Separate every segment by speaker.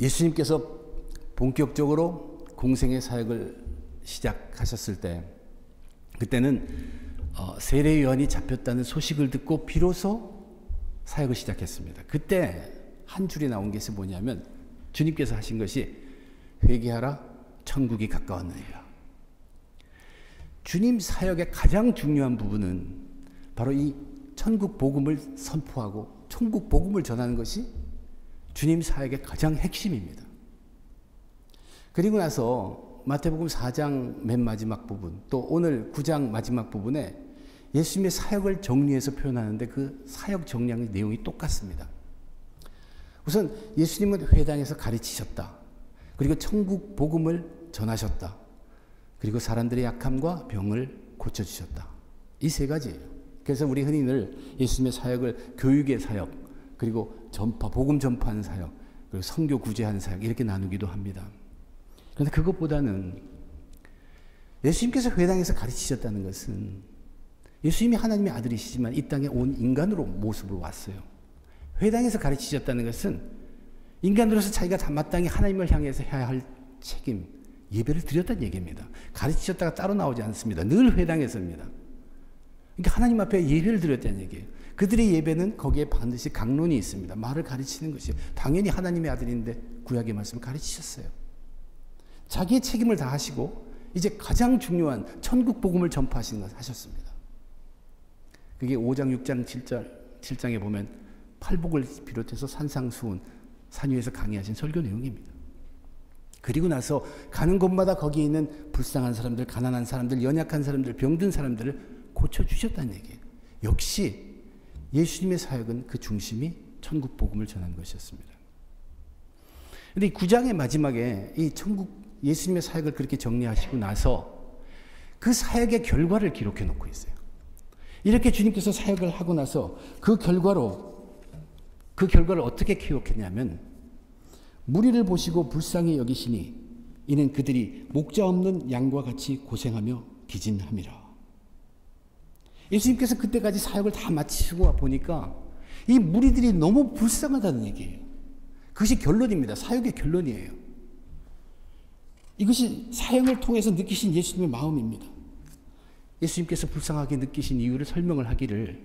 Speaker 1: 예수님께서 본격적으로 공생의 사역을 시작하셨을 때, 그때는 세례 요한이 잡혔다는 소식을 듣고 비로소 사역을 시작했습니다. 그때 한 줄이 나온 것이 뭐냐면, 주님께서 하신 것이 회개하라, 천국이 가까웠느니라. 주님 사역의 가장 중요한 부분은 바로 이 천국 복음을 선포하고 천국 복음을 전하는 것이 주님 사역의 가장 핵심입니다. 그리고 나서 마태복음 4장 맨 마지막 부분, 또 오늘 9장 마지막 부분에 예수님의 사역을 정리해서 표현하는데 그 사역 정리의 내용이 똑같습니다. 우선 예수님은 회당에서 가르치셨다. 그리고 천국 복음을 전하셨다. 그리고 사람들의 약함과 병을 고쳐주셨다. 이 세 가지예요. 그래서 우리 흔히 늘 예수님의 사역을 교육의 사역, 그리고 복음 전파하는 사역, 그리고 선교 구제하는 사역 이렇게 나누기도 합니다. 그런데 그것보다는 예수님께서 회당에서 가르치셨다는 것은 예수님이 하나님의 아들이시지만 이 땅에 온 인간으로 모습으로 왔어요. 회당에서 가르치셨다는 것은 인간으로서 자기가 다 마땅히 하나님을 향해서 해야 할 책임, 예배를 드렸다는 얘기입니다. 가르치셨다가 따로 나오지 않습니다. 늘 회당에서입니다. 그러니까 하나님 앞에 예배를 드렸다는 얘기예요. 그들의 예배는 거기에 반드시 강론이 있습니다. 말을 가르치는 것이 당연히 하나님의 아들인데 구약의 말씀을 가르치셨어요. 자기의 책임을 다하시고 이제 가장 중요한 천국 복음을 전파하시는 것을 하셨습니다. 그게 5장, 6장, 7장에 보면 팔복을 비롯해서 산상수훈, 산 위에서 강의하신 설교 내용입니다. 그리고 나서 가는 곳마다 거기에 있는 불쌍한 사람들, 가난한 사람들, 연약한 사람들, 병든 사람들을 고쳐주셨다는 얘기예요. 역시 예수님의 사역은 그 중심이 천국 복음을 전하는 것이었습니다. 그런데 이 9장의 마지막에 이 예수님의 사역을 그렇게 정리하시고 나서 그 사역의 결과를 기록해 놓고 있어요. 이렇게 주님께서 사역을 하고 나서 그 결과를 어떻게 기록했냐면, 무리를 보시고 불쌍히 여기시니 이는 그들이 목자 없는 양과 같이 고생하며 기진함이라. 예수님께서 그때까지 사역을 다 마치고 보니까 이 무리들이 너무 불쌍하다는 얘기예요. 그것이 결론입니다. 사역의 결론이에요. 이것이 사역을 통해서 느끼신 예수님의 마음입니다. 예수님께서 불쌍하게 느끼신 이유를 설명을 하기를,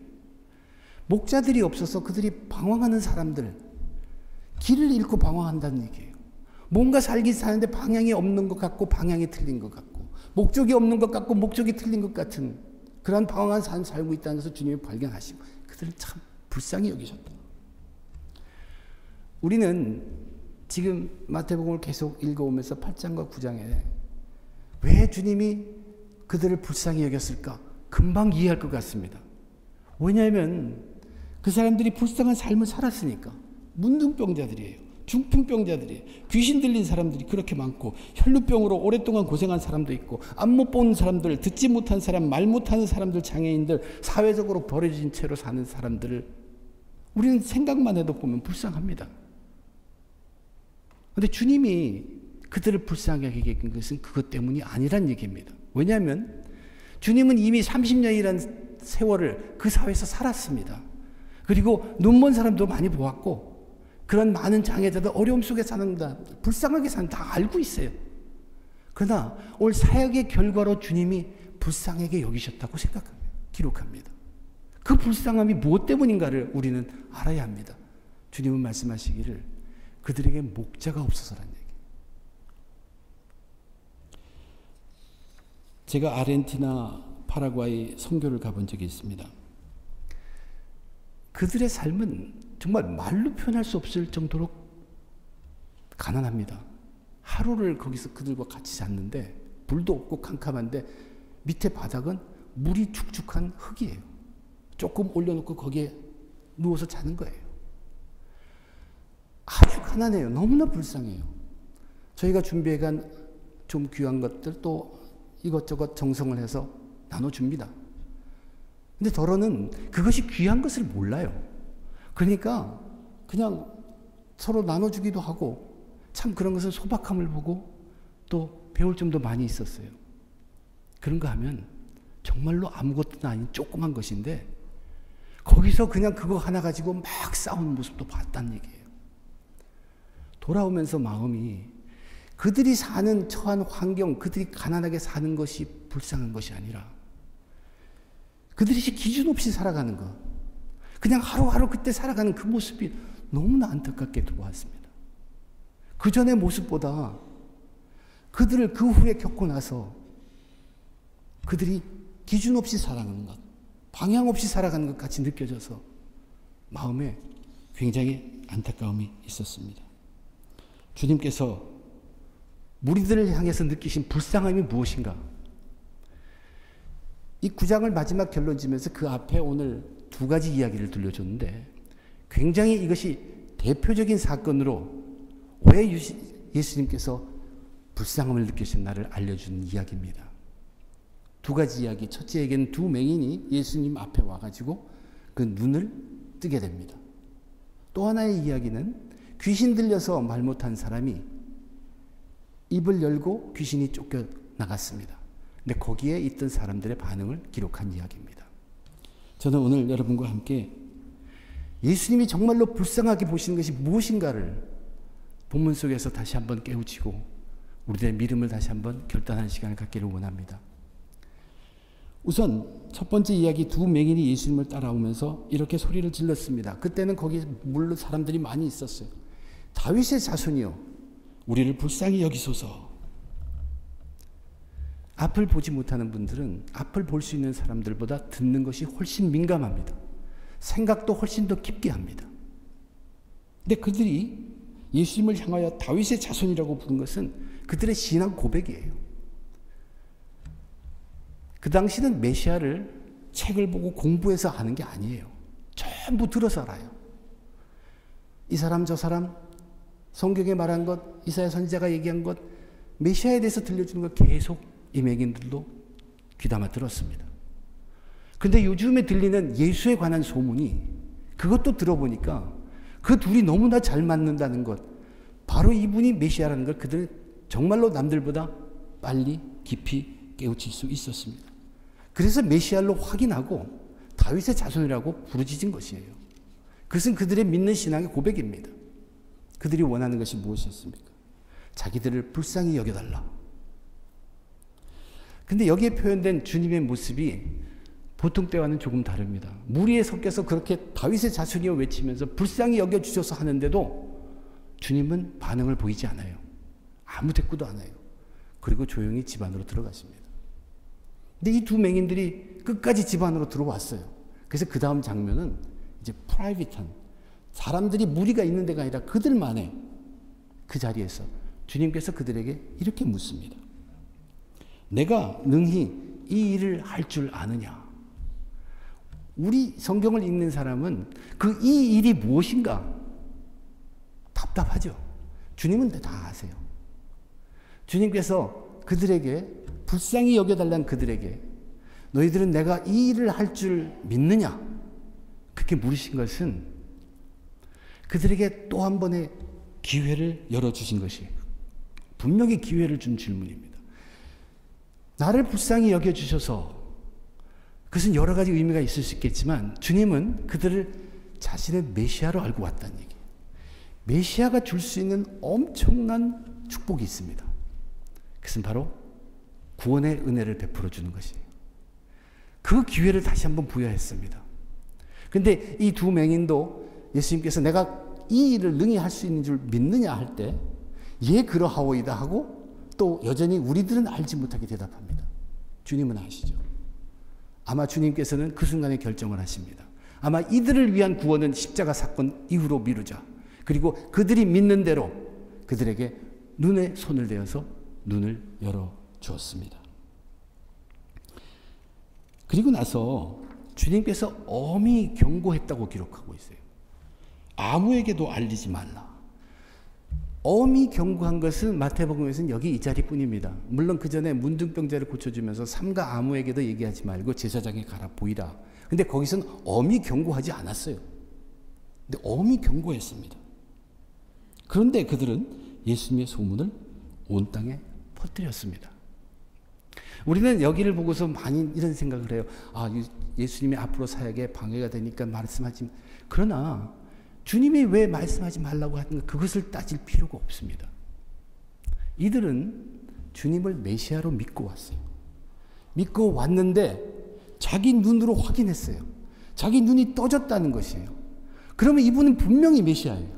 Speaker 1: 목자들이 없어서 그들이 방황하는 사람들, 길을 잃고 방황한다는 얘기예요. 뭔가 살긴 사는데 방향이 없는 것 같고 방향이 틀린 것 같고 목적이 없는 것 같고 목적이 틀린 것 같은 그런 방황한 삶을 살고 있다는 것을 주님이 발견하시고 그들을 참 불쌍히 여기셨다. 우리는 지금 마태복음을 계속 읽어오면서 8장과 9장에 왜 주님이 그들을 불쌍히 여겼을까? 금방 이해할 것 같습니다. 왜냐하면 그 사람들이 불쌍한 삶을 살았으니까. 문둥병자들이에요. 중풍병자들이에요. 귀신 들린 사람들이 그렇게 많고, 혈루병으로 오랫동안 고생한 사람도 있고, 안 못 보는 사람들, 듣지 못한 사람, 말 못하는 사람들, 장애인들, 사회적으로 버려진 채로 사는 사람들을 우리는 생각만 해도 보면 불쌍합니다. 그런데 주님이 그들을 불쌍하게 여긴 것은 그것 때문이 아니란 얘기입니다. 왜냐하면 주님은 이미 30년이라는 세월을 그 사회에서 살았습니다. 그리고 눈먼 사람도 많이 보았고, 그런 많은 장애자들, 어려움 속에 사는다, 불쌍하게 사는 다 알고 있어요. 그러나 오늘 사역의 결과로 주님이 불쌍하게 여기셨다고 생각합니다. 기록합니다. 그 불쌍함이 무엇 때문인가를 우리는 알아야 합니다. 주님은 말씀하시기를 그들에게 목자가 없어서라는 얘기. 제가 아르헨티나, 파라과이 선교를 가본 적이 있습니다. 그들의 삶은 정말 말로 표현할 수 없을 정도로 가난합니다. 하루를 거기서 그들과 같이 잤는데 불도 없고 캄캄한데 밑에 바닥은 물이 축축한 흙이에요. 조금 올려놓고 거기에 누워서 자는 거예요. 아주 가난해요. 너무나 불쌍해요. 저희가 준비해간 좀 귀한 것들 또 이것저것 정성을 해서 나눠줍니다. 근데 더러는 그것이 귀한 것을 몰라요. 그러니까 그냥 서로 나눠주기도 하고, 참 그런 것은 소박함을 보고 또 배울 점도 많이 있었어요. 그런가 하면 정말로 아무것도 아닌 조그만 것인데 거기서 그냥 그거 하나 가지고 막 싸우는 모습도 봤다는 얘기예요. 돌아오면서 마음이 그들이 사는 처한 환경, 그들이 가난하게 사는 것이 불쌍한 것이 아니라 그들이 기준 없이 살아가는 것, 그냥 하루하루 그때 살아가는 그 모습이 너무나 안타깝게 들어왔습니다. 그 전의 모습보다 그들을 그 후에 겪고 나서 그들이 기준 없이 살아가는 것, 방향 없이 살아가는 것 같이 느껴져서 마음에 굉장히 안타까움이 있었습니다. 주님께서 무리들을 향해서 느끼신 불쌍함이 무엇인가? 이 9장을 마지막 결론 지면서 그 앞에 오늘 두 가지 이야기를 들려줬는데 굉장히 이것이 대표적인 사건으로 왜 예수님께서 불쌍함을 느끼셨나를 알려주는 이야기입니다. 두 가지 이야기. 첫째에게는 두 맹인이 예수님 앞에 와가지고 그 눈을 뜨게 됩니다. 또 하나의 이야기는 귀신 들려서 말 못한 사람이 입을 열고 귀신이 쫓겨나갔습니다. 근데 거기에 있던 사람들의 반응을 기록한 이야기입니다. 저는 오늘 여러분과 함께 예수님이 정말로 불쌍하게 보시는 것이 무엇인가를 본문 속에서 다시 한번 깨우치고 우리들의 믿음을 다시 한번 결단하는 시간을 갖기를 원합니다. 우선 첫 번째 이야기, 두 맹인이 예수님을 따라오면서 이렇게 소리를 질렀습니다. 그때는 거기 물론 사람들이 많이 있었어요. 다윗의 자손이요, 우리를 불쌍히 여기소서. 앞을 보지 못하는 분들은 앞을 볼 수 있는 사람들보다 듣는 것이 훨씬 민감합니다. 생각도 훨씬 더 깊게 합니다. 근데 그들이 예수님을 향하여 다윗의 자손이라고 부른 것은 그들의 신앙 고백이에요. 그 당시는 메시아를 책을 보고 공부해서 아는 게 아니에요. 전부 들어서 알아요. 이 사람 저 사람 성경에 말한 것, 이사야 선지자가 얘기한 것, 메시아에 대해서 들려주는 것 계속 이 맹인들도 귀담아 들었습니다. 근데 요즘에 들리는 예수에 관한 소문이 그것도 들어보니까 그 둘이 너무나 잘 맞는다는 것, 바로 이분이 메시아라는 걸 그들은 정말로 남들보다 빨리 깊이 깨우칠 수 있었습니다. 그래서 메시아로 확인하고 다윗의 자손이라고 부르짖은 것이에요. 그것은 그들의 믿는 신앙의 고백입니다. 그들이 원하는 것이 무엇이었습니까? 자기들을 불쌍히 여겨달라. 근데 여기에 표현된 주님의 모습이 보통 때와는 조금 다릅니다. 무리에 섞여서 그렇게 다윗의 자손이여 외치면서 불쌍히 여겨주셔서 하는데도 주님은 반응을 보이지 않아요. 아무 대꾸도 안 해요. 그리고 조용히 집 안으로 들어가십니다. 근데 이 두 맹인들이 끝까지 집 안으로 들어왔어요. 그래서 그 다음 장면은 이제 프라이빗한, 사람들이 무리가 있는 데가 아니라 그들만의 그 자리에서 주님께서 그들에게 이렇게 묻습니다. 내가 능히 이 일을 할 줄 아느냐? 우리 성경을 읽는 사람은 그 이 일이 무엇인가 답답하죠. 주님은 다 아세요. 주님께서 그들에게 불쌍히 여겨달라는 그들에게 너희들은 내가 이 일을 할 줄 믿느냐? 그렇게 물으신 것은 그들에게 또 한 번의 기회를 열어주신 것이에요. 분명히 기회를 준 질문입니다. 나를 불쌍히 여겨주셔서, 그것은 여러 가지 의미가 있을 수 있겠지만 주님은 그들을 자신의 메시아로 알고 왔다는 얘기예요. 메시아가 줄 수 있는 엄청난 축복이 있습니다. 그것은 바로 구원의 은혜를 베풀어 주는 것이에요. 그 기회를 다시 한번 부여했습니다. 그런데 이 두 맹인도 예수님께서 내가 이 일을 능히 할 수 있는 줄 믿느냐 할 때 예 그러하오이다 하고 또 여전히 우리들은 알지 못하게 대답합니다. 주님은 아시죠. 아마 주님께서는 그 순간에 결정을 하십니다. 아마 이들을 위한 구원은 십자가 사건 이후로 미루자. 그리고 그들이 믿는 대로 그들에게 눈에 손을 대어서 눈을 열어주었습니다. 그리고 나서 주님께서 엄히 경고했다고 기록하고 있어요. 아무에게도 알리지 말라. 엄히 경고한 것은 마태복음에서는 여기 이 자리뿐입니다. 물론 그 전에 문둥병자를 고쳐주면서 삼가 아무에게도 얘기하지 말고 제사장에 가라 보이라. 근데 거기서는 엄히 경고하지 않았어요. 근데 엄히 경고했습니다. 그런데 그들은 예수님의 소문을 온 땅에 퍼뜨렸습니다. 우리는 여기를 보고서 많이 이런 생각을 해요. 아, 예수님이 앞으로 사역에 방해가 되니까 말씀하지. 그러나 주님이 왜 말씀하지 말라고 하는가 그것을 따질 필요가 없습니다. 이들은 주님을 메시아로 믿고 왔어요. 믿고 왔는데 자기 눈으로 확인했어요. 자기 눈이 떠졌다는 것이에요. 그러면 이분은 분명히 메시아예요.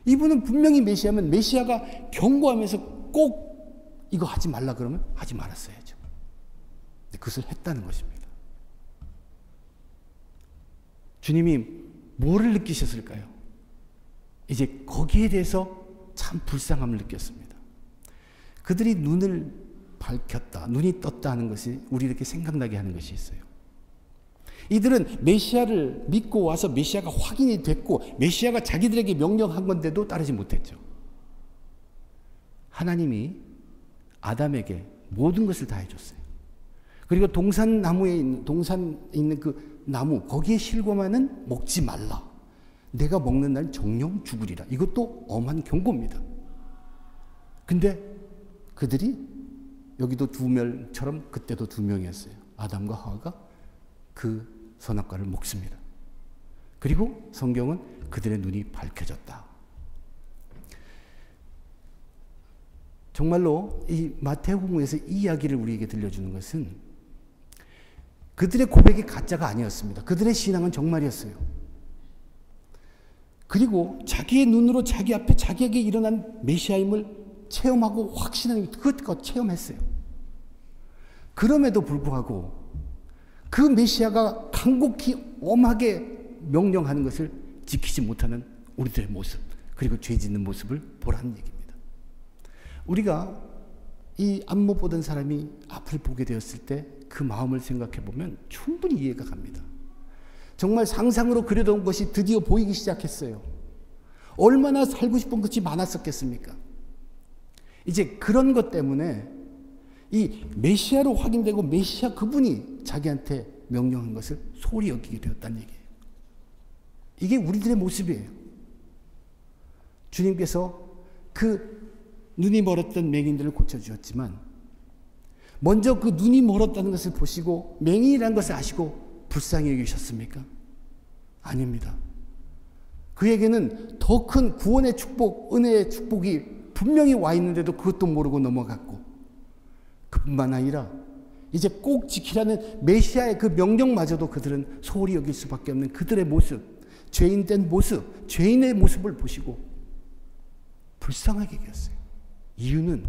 Speaker 1: 이분은 분명히 메시아면 메시아가 경고하면서 꼭 이거 하지 말라 그러면 하지 말았어야죠. 근데 그것을 했다는 것입니다. 주님이 뭐를 느끼셨을까요? 이제 거기에 대해서 참 불쌍함을 느꼈습니다. 그들이 눈을 밝혔다, 눈이 떴다 하는 것이 우리 이렇게 생각나게 하는 것이 있어요. 이들은 메시아를 믿고 와서 메시아가 확인이 됐고 메시아가 자기들에게 명령한 건데도 따르지 못했죠. 하나님이 아담에게 모든 것을 다 해줬어요. 그리고 동산에 있는 그 나무 거기에 실과만은 먹지 말라. 내가 먹는 날 정령 죽으리라. 이것도 엄한 경고입니다. 근데 그들이 여기도 두 명처럼 그때도 두 명이었어요. 아담과 하와가 그 선악과를 먹습니다. 그리고 성경은 그들의 눈이 밝혀졌다. 정말로 이 마태복음에서 이 이야기를 우리에게 들려주는 것은 그들의 고백이 가짜가 아니었습니다. 그들의 신앙은 정말이었어요. 그리고 자기의 눈으로 자기 앞에 자기에게 일어난 메시아임을 체험하고 확신하는 그것과 체험했어요. 그럼에도 불구하고 그 메시아가 간곡히 엄하게 명령하는 것을 지키지 못하는 우리들의 모습, 그리고 죄 짓는 모습을 보라는 얘기입니다. 우리가 이 앞못 보던 사람이 앞을 보게 되었을 때 그 마음을 생각해 보면 충분히 이해가 갑니다. 정말 상상으로 그려던 것이 드디어 보이기 시작했어요. 얼마나 살고 싶은 것이 많았었겠습니까? 이제 그런 것 때문에 이 메시아로 확인되고 메시아 그분이 자기한테 명령한 것을 소홀히 여기게 되었다는 얘기예요. 이게 우리들의 모습이에요. 주님께서 그 눈이 멀었던 맹인들을 고쳐주셨지만 먼저 그 눈이 멀었다는 것을 보시고 맹인이라는 것을 아시고 불쌍히 여기셨습니까? 아닙니다. 그에게는 더 큰 구원의 축복, 은혜의 축복이 분명히 와 있는데도 그것도 모르고 넘어갔고 그뿐만 아니라 이제 꼭 지키라는 메시아의 그 명령마저도 그들은 소홀히 여길 수밖에 없는 그들의 모습, 죄인된 모습, 죄인의 모습을 보시고 불쌍하게 여겼어요. 이유는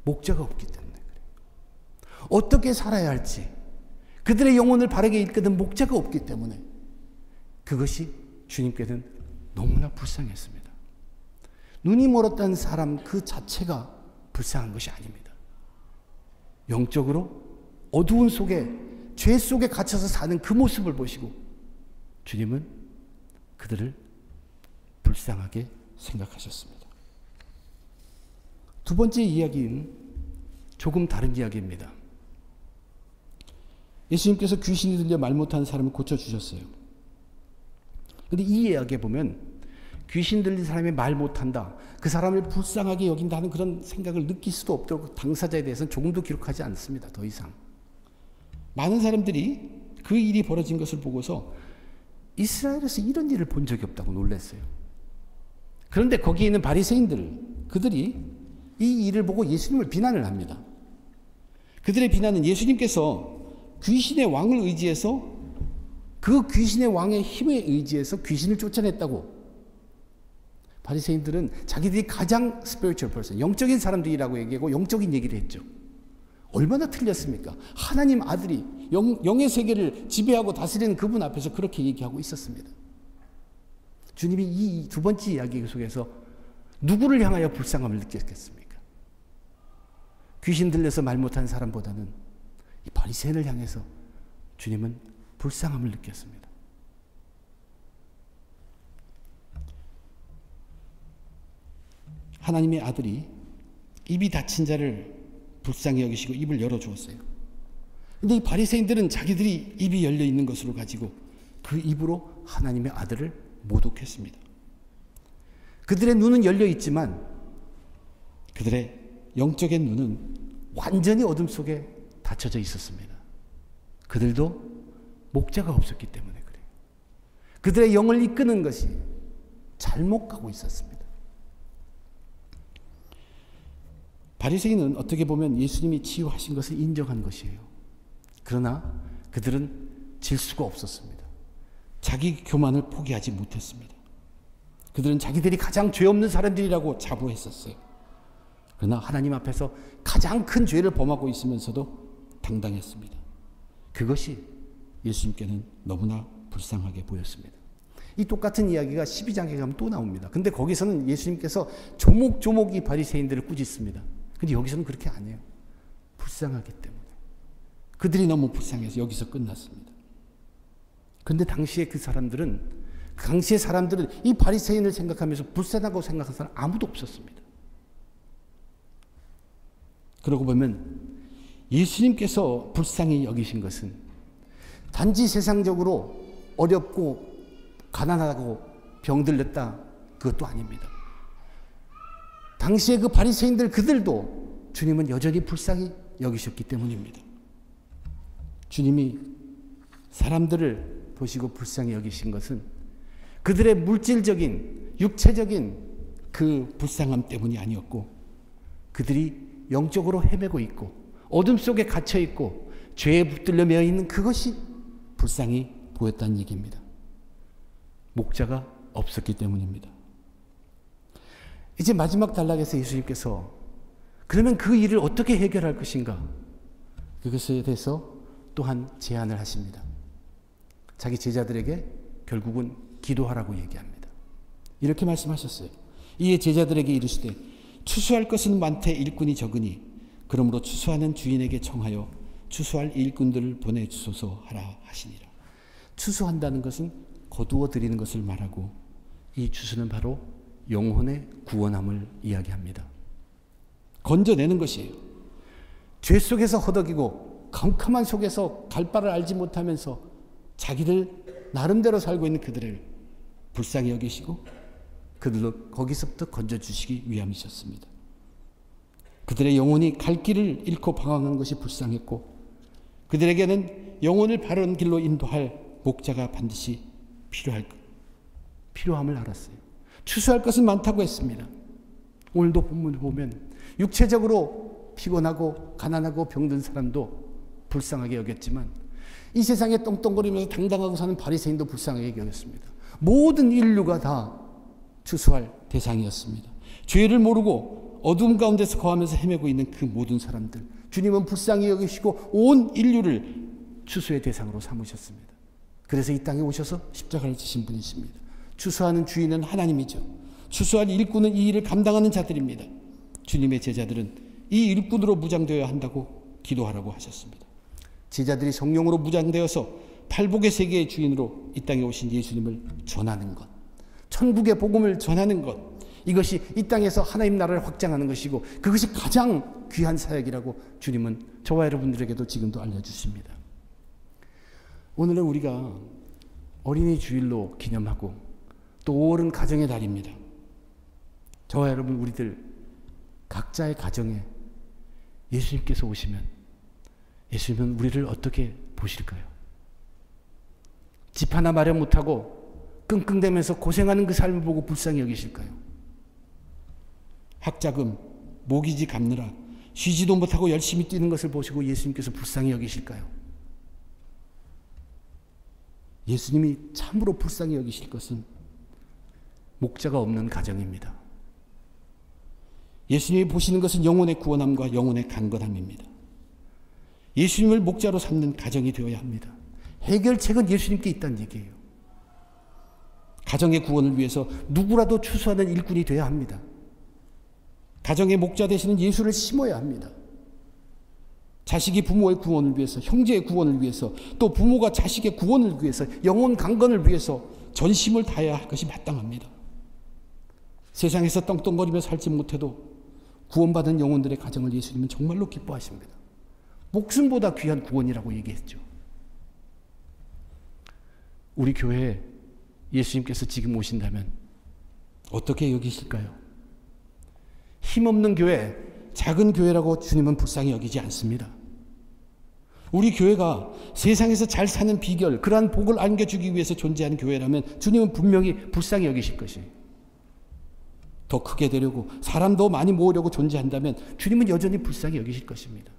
Speaker 1: 목자가 없기 때문에 그래요. 어떻게 살아야 할지 그들의 영혼을 바르게 이끄는 목자가 없기 때문에 그것이 주님께는 너무나 불쌍했습니다. 눈이 멀었다는 사람 그 자체가 불쌍한 것이 아닙니다. 영적으로 어두운 속에 죄 속에 갇혀서 사는 그 모습을 보시고 주님은 그들을 불쌍하게 생각하셨습니다. 두 번째 이야기는 조금 다른 이야기입니다. 예수님께서 귀신이 들려 말 못하는 사람을 고쳐주셨어요. 그런데 이 이야기에 보면 귀신 들린 사람이 말 못한다, 그 사람을 불쌍하게 여긴다는 그런 생각을 느낄 수도 없도록 당사자에 대해서는 조금도 기록하지 않습니다. 더 이상. 많은 사람들이 그 일이 벌어진 것을 보고서 이스라엘에서 이런 일을 본 적이 없다고 놀랐어요. 그런데 거기에 있는 바리새인들, 그들이 이 일을 보고 예수님을 비난을 합니다. 그들의 비난은 예수님께서 귀신의 왕을 의지해서 그 귀신의 왕의 힘에 의지해서 귀신을 쫓아냈다고. 바리새인들은 자기들이 가장 spiritual person, 영적인 사람들이라고 얘기하고 영적인 얘기를 했죠. 얼마나 틀렸습니까? 하나님 아들이 영의 세계를 지배하고 다스리는 그분 앞에서 그렇게 얘기하고 있었습니다. 주님이 이 두 번째 이야기 속에서 누구를 향하여 불쌍함을 느꼈겠습니까? 귀신 들려서 말 못하는 사람보다는 이 바리새인을 향해서 주님은 불쌍함을 느꼈습니다. 하나님의 아들이 입이 닫힌 자를 불쌍히 여기시고 입을 열어주었어요. 그런데 이 바리새인들은 자기들이 입이 열려 있는 것으로 가지고 그 입으로 하나님의 아들을 모독했습니다. 그들의 눈은 열려 있지만 그들의 영적인 눈은 완전히 어둠 속에 닫혀져 있었습니다. 그들도 목자가 없었기 때문에 그래요. 그들의 영을 이끄는 것이 잘못 가고 있었습니다. 바리새인은 어떻게 보면 예수님이 치유하신 것을 인정한 것이에요. 그러나 그들은 질 수가 없었습니다. 자기 교만을 포기하지 못했습니다. 그들은 자기들이 가장 죄 없는 사람들이라고 자부했었어요. 그러나 하나님 앞에서 가장 큰 죄를 범하고 있으면서도 당당했습니다. 그것이 예수님께는 너무나 불쌍하게 보였습니다. 이 똑같은 이야기가 12장에 가면 또 나옵니다. 근데 거기서는 예수님께서 조목조목 이 바리새인들을 꾸짖습니다. 근데 여기서는 그렇게 안 해요. 불쌍하기 때문에. 그들이 너무 불쌍해서 여기서 끝났습니다. 근데 당시에 당시의 사람들은 이 바리새인을 생각하면서 불쌍하다고 생각하는 사람 아무도 없었습니다. 그러고 보면 예수님께서 불쌍히 여기신 것은 단지 세상적으로 어렵고 가난하고 병들렸다 그것도 아닙니다. 당시에 그 바리새인들 그들도 주님은 여전히 불쌍히 여기셨기 때문입니다. 주님이 사람들을 보시고 불쌍히 여기신 것은 그들의 물질적인 육체적인 그 불쌍함 때문이 아니었고 그들이 영적으로 헤매고 있고 어둠 속에 갇혀 있고 죄에 붙들려 매여 있는 그것이 불쌍히 보였다는 얘기입니다. 목자가 없었기 때문입니다. 이제 마지막 단락에서 예수님께서 그러면 그 일을 어떻게 해결할 것인가? 그것에 대해서 또한 제안을 하십니다. 자기 제자들에게 결국은 기도하라고 얘기합니다. 이렇게 말씀하셨어요. 이에 제자들에게 이르시되 추수할 것은 많되 일꾼이 적으니 그러므로 추수하는 주인에게 청하여 추수할 일꾼들을 보내주소서 하라 하시니라. 추수한다는 것은 거두어 드리는 것을 말하고 이 추수는 바로 영혼의 구원함을 이야기합니다. 건져내는 것이에요. 죄 속에서 허덕이고 캄캄한 속에서 갈 바를 알지 못하면서 자기들 나름대로 살고 있는 그들을 불쌍히 여기시고 그들로 거기서부터 건져주시기 위함이셨습니다. 그들의 영혼이 갈 길을 잃고 방황한 것이 불쌍했고 그들에게는 영혼을 바른 길로 인도할 목자가 반드시 필요함을 알았어요. 추수할 것은 많다고 했습니다. 오늘도 본문을 보면 육체적으로 피곤하고 가난하고 병든 사람도 불쌍하게 여겼지만 이 세상에 떵떵거리면서 당당하고 사는 바리새인도 불쌍하게 여겼습니다. 모든 인류가 다 추수할 대상이었습니다. 죄를 모르고 어둠 가운데서 거하면서 헤매고 있는 그 모든 사람들 주님은 불쌍히 여기시고 온 인류를 추수의 대상으로 삼으셨습니다. 그래서 이 땅에 오셔서 십자가를 지신 분이십니다. 추수하는 주인은 하나님이죠. 추수할 일꾼은 이 일을 감당하는 자들입니다. 주님의 제자들은 이 일꾼으로 무장되어야 한다고 기도하라고 하셨습니다. 제자들이 성령으로 무장되어서 팔복의 세계의 주인으로 이 땅에 오신 예수님을 전하는 것, 천국의 복음을 전하는 것, 이것이 이 땅에서 하나님 나라를 확장하는 것이고 그것이 가장 귀한 사역이라고 주님은 저와 여러분들에게도 지금도 알려주십니다. 오늘은 우리가 어린이 주일로 기념하고 또 5월은 가정의 달입니다. 저와 여러분 우리들 각자의 가정에 예수님께서 오시면 예수님은 우리를 어떻게 보실까요? 집 하나 마련 못하고 끙끙대면서 고생하는 그 삶을 보고 불쌍히 여기실까요? 학자금, 모기지 갚느라 쉬지도 못하고 열심히 뛰는 것을 보시고 예수님께서 불쌍히 여기실까요? 예수님이 참으로 불쌍히 여기실 것은 목자가 없는 가정입니다. 예수님이 보시는 것은 영혼의 구원함과 영혼의 강건함입니다. 예수님을 목자로 삼는 가정이 되어야 합니다. 해결책은 예수님께 있다는 얘기예요. 가정의 구원을 위해서 누구라도 추수하는 일꾼이 되어야 합니다. 가정의 목자 되시는 예수를 심어야 합니다. 자식이 부모의 구원을 위해서, 형제의 구원을 위해서, 또 부모가 자식의 구원을 위해서, 영혼 강건을 위해서 전심을 다해야 할 것이 마땅합니다. 세상에서 떵떵거리며 살지 못해도 구원받은 영혼들의 가정을 예수님은 정말로 기뻐하십니다. 목숨보다 귀한 구원이라고 얘기했죠. 우리 교회에 예수님께서 지금 오신다면 어떻게 여기실까요? 힘없는 교회, 작은 교회라고 주님은 불쌍히 여기지 않습니다. 우리 교회가 세상에서 잘 사는 비결, 그러한 복을 안겨주기 위해서 존재하는 교회라면 주님은 분명히 불쌍히 여기실 것이에요. 더 크게 되려고 사람 더 많이 모으려고 존재한다면 주님은 여전히 불쌍히 여기실 것입니다.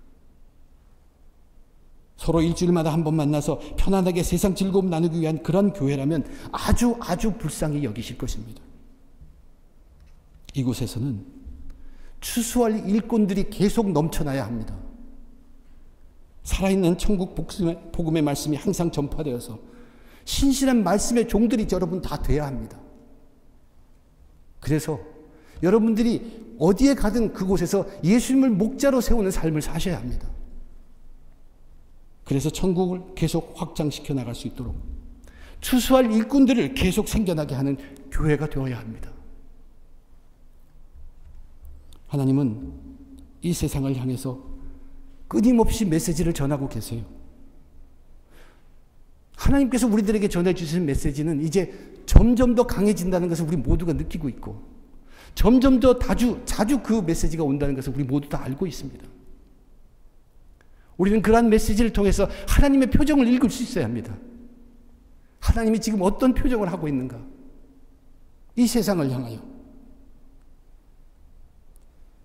Speaker 1: 서로 일주일마다 한 번 만나서 편안하게 세상 즐거움 나누기 위한 그런 교회라면 아주 불쌍히 여기실 것입니다. 이곳에서는 추수할 일꾼들이 계속 넘쳐나야 합니다. 살아있는 천국 복음의 말씀이 항상 전파되어서 신실한 말씀의 종들이 여러분 다 돼야 합니다. 그래서 여러분들이 어디에 가든 그곳에서 예수님을 목자로 세우는 삶을 사셔야 합니다. 그래서 천국을 계속 확장시켜 나갈 수 있도록 추수할 일꾼들을 계속 생겨나게 하는 교회가 되어야 합니다. 하나님은 이 세상을 향해서 끊임없이 메시지를 전하고 계세요. 하나님께서 우리들에게 전해주신 메시지는 이제 점점 더 강해진다는 것을 우리 모두가 느끼고 있고 점점 더 자주 그 메시지가 온다는 것을 우리 모두 다 알고 있습니다. 우리는 그러한 메시지를 통해서 하나님의 표정을 읽을 수 있어야 합니다. 하나님이 지금 어떤 표정을 하고 있는가? 이 세상을 향하여.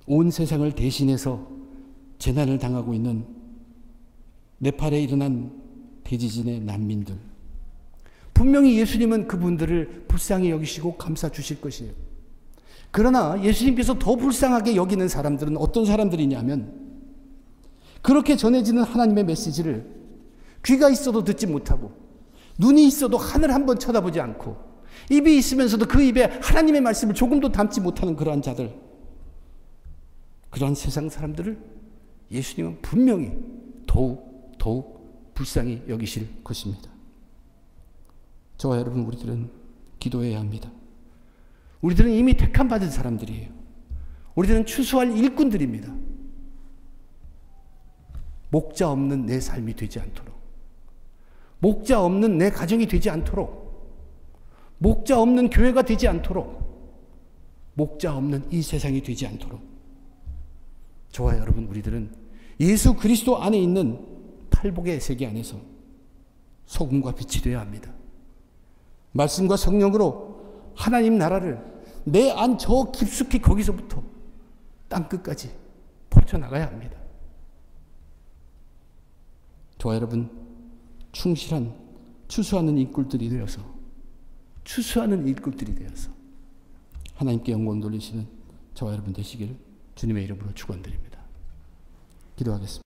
Speaker 1: 온 세상을 대신해서 재난을 당하고 있는 네팔에 일어난 대지진의 난민들. 분명히 예수님은 그분들을 불쌍히 여기시고 감싸 주실 것이에요. 그러나 예수님께서 더 불쌍하게 여기는 사람들은 어떤 사람들이냐면 그렇게 전해지는 하나님의 메시지를 귀가 있어도 듣지 못하고 눈이 있어도 하늘 한번 쳐다보지 않고 입이 있으면서도 그 입에 하나님의 말씀을 조금도 담지 못하는 그러한 자들, 그러한 세상 사람들을 예수님은 분명히 더욱 불쌍히 여기실 것입니다. 저와 여러분, 우리들은 기도해야 합니다. 우리들은 이미 택함받은 사람들이에요. 우리들은 추수할 일꾼들입니다. 목자 없는 내 삶이 되지 않도록, 목자 없는 내 가정이 되지 않도록, 목자 없는 교회가 되지 않도록, 목자 없는 이 세상이 되지 않도록 저와 여러분, 우리들은 예수 그리스도 안에 있는 팔복의 세계 안에서 소금과 빛이 되어야 합니다. 말씀과 성령으로 하나님 나라를 내 안 저 깊숙이 거기서부터 땅끝까지 펼쳐나가야 합니다. 저와 여러분, 충실한 추수하는 일꾼들이 되어서 하나님께 영광 돌리시는 저와 여러분 되시기를 주님의 이름으로 축원드립니다. 기도하겠습니다.